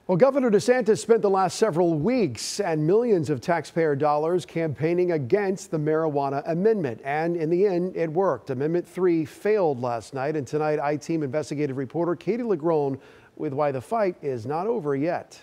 Well, Governor DeSantis spent the last several weeks and millions of taxpayer dollars campaigning against the marijuana amendment. And in the end, it worked. Amendment 3 failed last night. And tonight, I-Team investigative reporter Katie Legrone with why the fight is not over yet.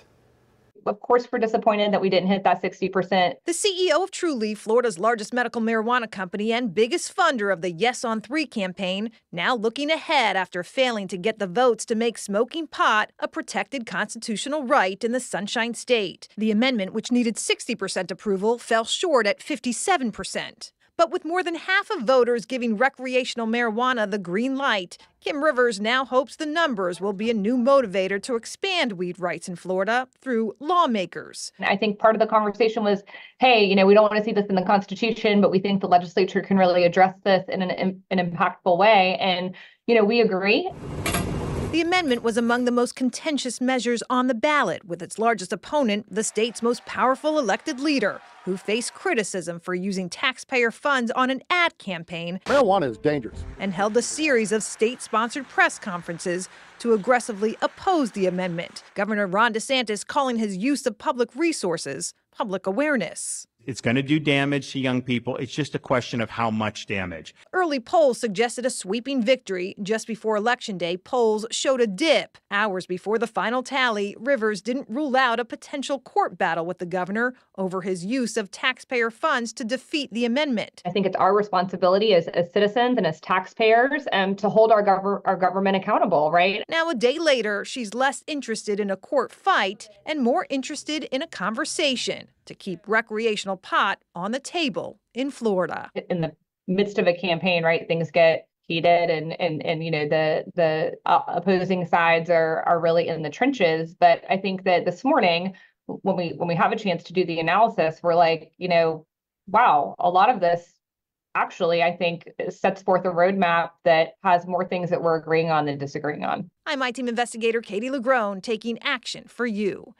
Of course, we're disappointed that we didn't hit that 60%. The CEO of Trulieve, Florida's largest medical marijuana company and biggest funder of the Yes on 3 campaign, now looking ahead after failing to get the votes to make smoking pot a protected constitutional right in the Sunshine State. The amendment, which needed 60% approval, fell short at 57%. But with more than half of voters giving recreational marijuana the green light, Kim Rivers now hopes the numbers will be a new motivator to expand weed rights in Florida through lawmakers. I think part of the conversation was, hey, we don't want to see this in the Constitution, but we think the legislature can really address this in an impactful way. And, we agree. The amendment was among the most contentious measures on the ballot, with its largest opponent, the state's most powerful elected leader, who faced criticism for using taxpayer funds on an ad campaign. Marijuana is dangerous. And held a series of state-sponsored press conferences to aggressively oppose the amendment. Governor Ron DeSantis calling his use of public resources public awareness. It's going to do damage to young people. It's just a question of how much damage. Early polls suggested a sweeping victory. Just before Election Day, polls showed a dip. Hours before the final tally, Rivers didn't rule out a potential court battle with the governor over his use of taxpayer funds to defeat the amendment. I think it's our responsibility as citizens and as taxpayers to hold our government accountable, right? Now, a day later, she's less interested in a court fight and more interested in a conversation to keep recreational pot on the table in Florida. In the midst of a campaign, right, things get heated and the opposing sides are really in the trenches. But I think that this morning, when we have a chance to do the analysis, we're like, wow, a lot of this actually, I think, sets forth a roadmap that has more things that we're agreeing on than disagreeing on. I'm I-Team investigator Katie Legrone, taking action for you.